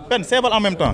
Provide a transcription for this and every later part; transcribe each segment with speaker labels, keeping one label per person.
Speaker 1: Ben, c'est en même temps.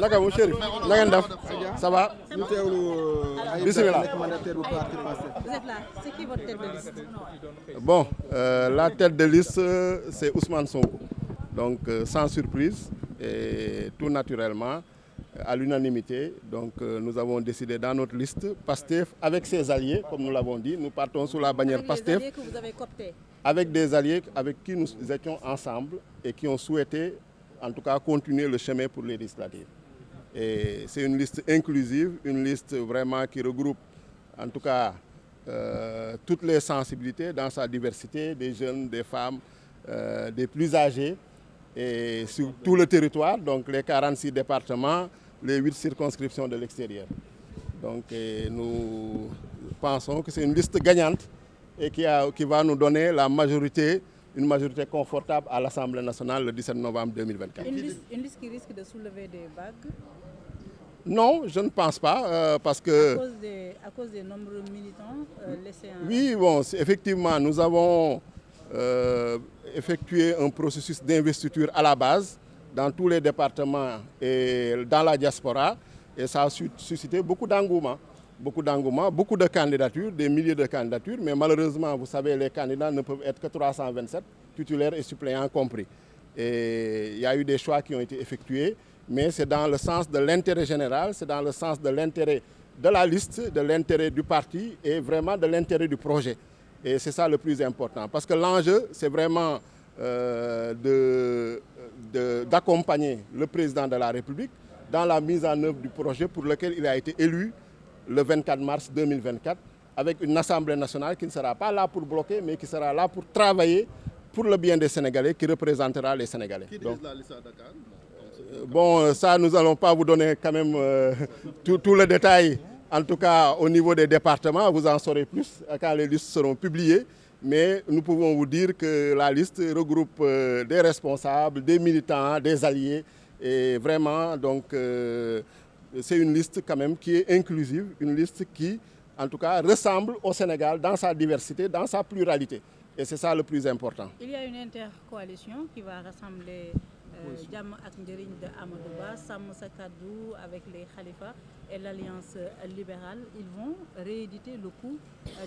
Speaker 2: naka mu Chérif na ngeen def ça va bismillah.
Speaker 3: Vous êtes là, c'est qui votre tête de liste?
Speaker 2: Bon, la tête de liste c'est Ousmane Sonko. Donc sans surprise et tout naturellement à l'unanimité. Donc nous avons décidé dans notre liste PASTEF avec ses alliés, comme nous l'avons dit, nous partons sous la bannière PASTEF.
Speaker 3: Avec les alliés que vous avez cooptés.
Speaker 2: Avec des alliés avec qui nous étions ensemble et qui ont souhaité en tout cas continuer le chemin pour les législatives. Et c'est une liste inclusive, une liste vraiment qui regroupe en tout cas toutes les sensibilités dans sa diversité, des jeunes, des femmes, des plus âgés, et sur tout le territoire, donc les 46 départements, les 8 circonscriptions de l'extérieur. Donc nous pensons que c'est une liste gagnante et qui va nous donner la majorité, une majorité confortable à l'Assemblée nationale le 17 novembre 2024.
Speaker 3: Une liste qui risque de soulever des vagues?
Speaker 2: Non, je ne pense pas, parce que...
Speaker 3: À cause des nombreux militants laissés en...
Speaker 2: Oui, bon, effectivement, nous avons effectué un processus d'investiture à la base, dans tous les départements et dans la diaspora, et ça a suscité beaucoup d'engouement, beaucoup de candidatures, des milliers de candidatures, mais malheureusement, vous savez, les candidats ne peuvent être que 327, titulaires et suppléants compris. Et il y a eu des choix qui ont été effectués, mais c'est dans le sens de l'intérêt général, c'est dans le sens de l'intérêt de la liste, de l'intérêt du parti et vraiment de l'intérêt du projet. Et c'est ça le plus important, parce que l'enjeu, c'est vraiment d'accompagner le président de la République dans la mise en œuvre du projet pour lequel il a été élu le 24 mars 2024, avec une Assemblée nationale qui ne sera pas là pour bloquer, mais qui sera là pour travailler pour le bien des Sénégalais, qui représentera les Sénégalais.
Speaker 4: Qui dirige la liste à Dakar?
Speaker 2: Bon, ça, nous n'allons pas vous donner quand même tout le détail. En tout cas, au niveau des départements, vous en saurez plus quand les listes seront publiées. Mais nous pouvons vous dire que la liste regroupe des responsables, des militants, des alliés. Et vraiment, donc, c'est une liste quand même qui est inclusive, une liste qui, en tout cas, ressemble au Sénégal dans sa diversité, dans sa pluralité. Et c'est ça le plus important.
Speaker 3: Il y a une intercoalition qui va rassembler Jàmm ak Njariñ de Amadou Ba, Sàmm Sa Kàddu avec les Khalifa et l'Alliance libérale. Ils vont rééditer le coup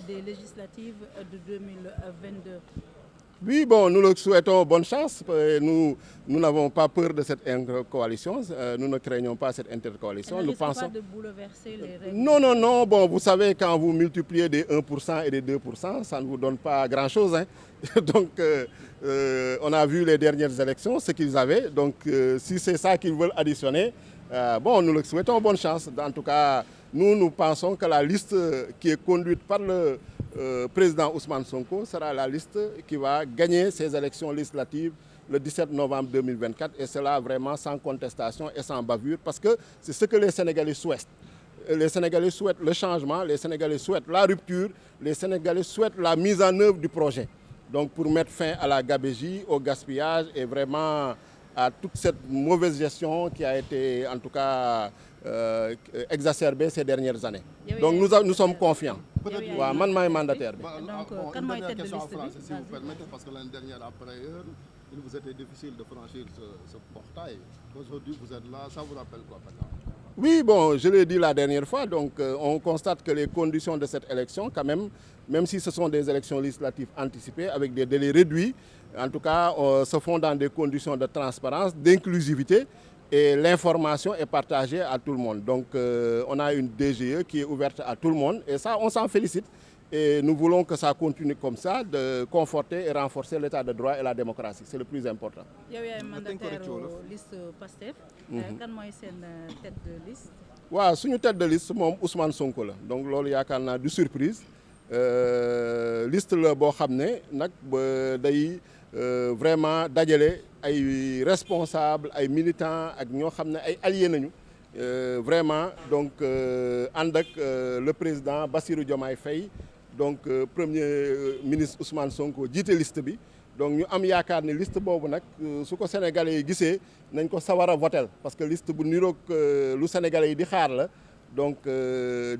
Speaker 3: des législatives de 2022.
Speaker 2: Oui, bon, nous le souhaitons bonne chance. Nous n'avons pas peur de cette intercoalition. Nous ne craignons pas cette intercoalition.
Speaker 3: Elle ne
Speaker 2: nous
Speaker 3: risque
Speaker 2: pensons...
Speaker 3: pas de bouleverser les règles?
Speaker 2: Non, non, non. Bon, vous savez, quand vous multipliez des 1% et des 2%, ça ne vous donne pas grand-chose, hein. Donc, on a vu les dernières élections, ce qu'ils avaient. Donc, si c'est ça qu'ils veulent additionner, bon, nous leur souhaitons bonne chance. En tout cas, nous pensons que la liste qui est conduite par le président Ousmane Sonko sera la liste qui va gagner ces élections législatives le 17 novembre 2024. Et cela vraiment sans contestation et sans bavure, parce que c'est ce que les Sénégalais souhaitent. Les Sénégalais souhaitent le changement, les Sénégalais souhaitent la rupture, les Sénégalais souhaitent la mise en œuvre du projet. Donc pour mettre fin à la gabegie, au gaspillage et vraiment à toute cette mauvaise gestion qui a été en tout cas exacerbée ces dernières années. Donc nous sommes confiants. Waaw, man maay mandataire bi.
Speaker 3: Donc kan mooy tête de liste bi?
Speaker 4: Si vous permettez, parce que l'année dernière, après il vous était difficile de franchir ce portail. Aujourd'hui, vous êtes là, ça vous rappelle quoi maintenant?
Speaker 2: Oui, bon, je l'ai dit la dernière fois, donc on constate que les conditions de cette élection, quand même si ce sont des élections législatives anticipées avec des délais réduits, en tout cas, se font dans des conditions de transparence, d'inclusivité, et l'information est partagée à tout le monde. Donc, on a une DGE qui est ouverte à tout le monde, et ça, on s'en félicite. Et nous voulons que ça continue comme ça, de conforter et renforcer l'état de droit et la démocratie. C'est le plus important.
Speaker 3: Yow yaay mandataire liste PASTEF. Kan mooy seen tête de liste?
Speaker 2: waaw suñu tête de liste moom Ousmane Sonko la donc loolu yaakaar naa du surprise liste la boo xam ne nag ba day vraiment dajale ay responsables ay militants ak ñoo xam ne ay alliés nañu vraiment donc ànd ak le président Bassirou Diomaye Faye donc premier ministre Ousmane Sonko jiite liste bi donc ñu am yaakaar ne liste boobu nag su ko sénégalais yi gisee nañ ko sawar a votel parce que liste bu niroog lu sénégalais yi di xaar la donc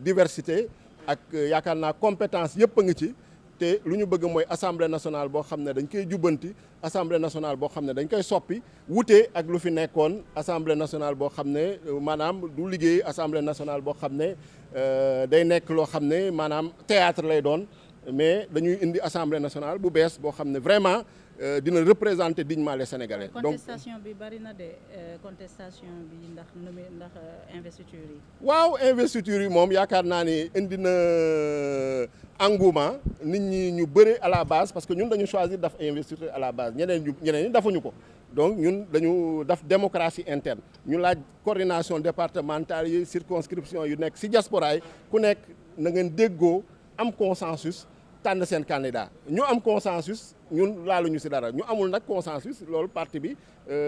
Speaker 2: diversité ak yaakaar naa compétence yëpp a ngi ci te lu ñu bëgg mooy assemblée nationale boo xam ne dañ koy jubbanti assemblée nationale boo xam ne dañ koy soppi wute ak lu fi nekkoon assemblée nationale boo xam ne maanaam du liggéey assemblée nationale boo xam ne day nekk loo xam ne maanaam théâtre lay doon mais dañuy indi assemblée nationale bu bees boo xam ne vraiment dina représenter dignement les Sénégalais. donc
Speaker 3: contestation bi bari na de contestation bi ndax investiture yi.
Speaker 2: waaw investiture yi moom yaakaar naa ni indi na engouement nit ñi ñu bëri à la base parce que ñun dañu choisir daf investiture à la base ñeneen ñi defuñu ko donc ñun dañu def démocratie interne ñu laaj coordination départementale yi circonscription yu nekk ci diaspora yi ku nekk na ngeen déggoo am consensus. tànn seen candidat ñu am consensus ñun laaluñu ci dara ñu amul nag consensus loolu parti bi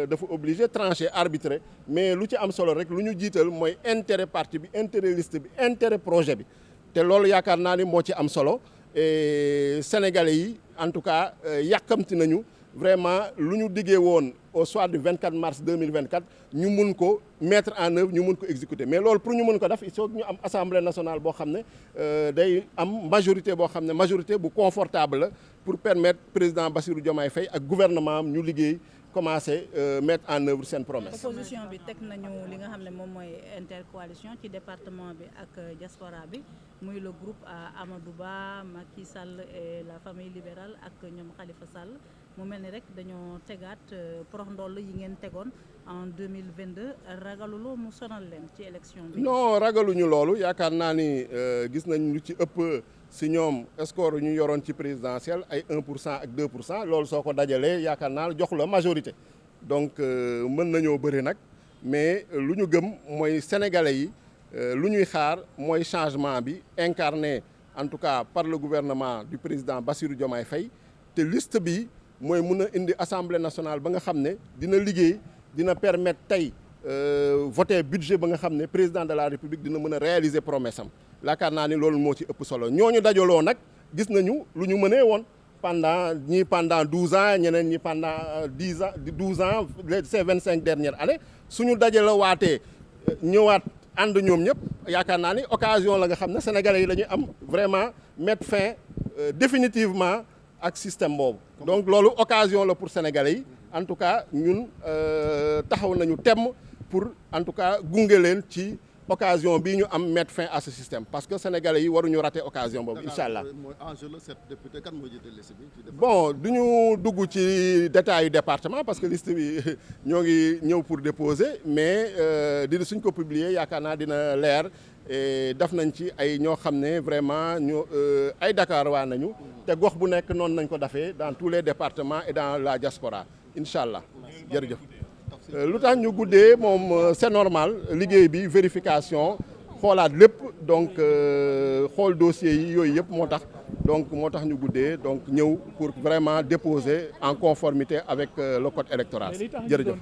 Speaker 2: dafa obligé trancher arbitrer mais lu ci am solo rek lu ñu jiital mooy intérêt parti bi intérêt liste bi intérêt projet bi te loolu yaakaar naa ni moo ci am solo et sénégalais yi en tout cas yàkkamti nañu vraiment lu ñu diggee woon au soir du 24 mars 2024 ñu mun ko mettre en œuvre ñu mun ko exécuter mais loolu pour ñu mun ko def il faut ñu am assemblée nationale boo xam ne day am majorité boo xam ne majorité bu confortable la pour permettre président Bassirou Diomaye Faye ak gouvernement am ñu liggéey commencer mettre en œuvre seen promesse.
Speaker 3: opposition bi teg nañu li nga xam ne moom mooy intercoalition ci département bi ak diaspora bi muy le groupe Amadou Ba Macky Sall et la famille libérale ak ñoom Khalifa Sall mu mel ni rek dañoo tegaat porox ndoll yi ngeen tegoon en 2022 ragaluloo mu sonal leen ci élection bi.
Speaker 2: non ragaluñu loolu yaakaar naa ni gis nañ lu ci ëpp si ñoom score ñu yoroon ci présidentielle ay 1% ak 2% loolu soo ko dajalee yaakaar naa jox la majorité donc mën nañoo bëri nag mais lu ñu gëm mooy sénégalais yi lu ñuy xaar mooy changement bi incarné en tout cas par le gouvernement du président Bassirou Diomaye Faye te liste bi mooy mun a indi assemblée nationale ba nga xam ne dina liggéey dina permettre tey voter budget ba nga xam ne président de la république dina mën a réaliser promesse am yaakaar naa ni loolu moo ci ëpp solo ñooñu dajaloo nag gis nañu lu ñu mënee woon pendant 12 ans ñeneen ñi pendant 10 ans 12 ans ces 25 dernières années suñu dajaloo waatee ñëwaat ànd ñoom ñëpp yaakaar naa ni occasion la nga xam ne sénégalais yi dañuy am vraiment mettre fin définitivement ak système boobu donc loolu occasion la pour sénégalais yi en tout cas ñun taxaw nañu temm pour en tout cas gunge leen ci occasion bii ñu am mettre fin à ce système parce que sénégalais yi waruñu rater occasion boobu incha allah. bon du ñu dugg ci détail yu département parce que liste bi ñoo ngi ñëw pour déposer mais dina suñ ko publier yaakaar naa dina leer def nañ ci ay ñoo xam ne vraiment ñoo ay Dakar waa nañu te gox bu nekk noonu nañ ko defee dans tous les départements et dans la diaspora incha allah jërëjëf. lu tax ñu guddee moom c'est normal liggéey bi vérification xoolaat lépp donc xool dossiers yi yooyu yëpp moo tax ñu guddee donc ñëw pour vraiment déposer en conformité avec le code électoral jërëjëf.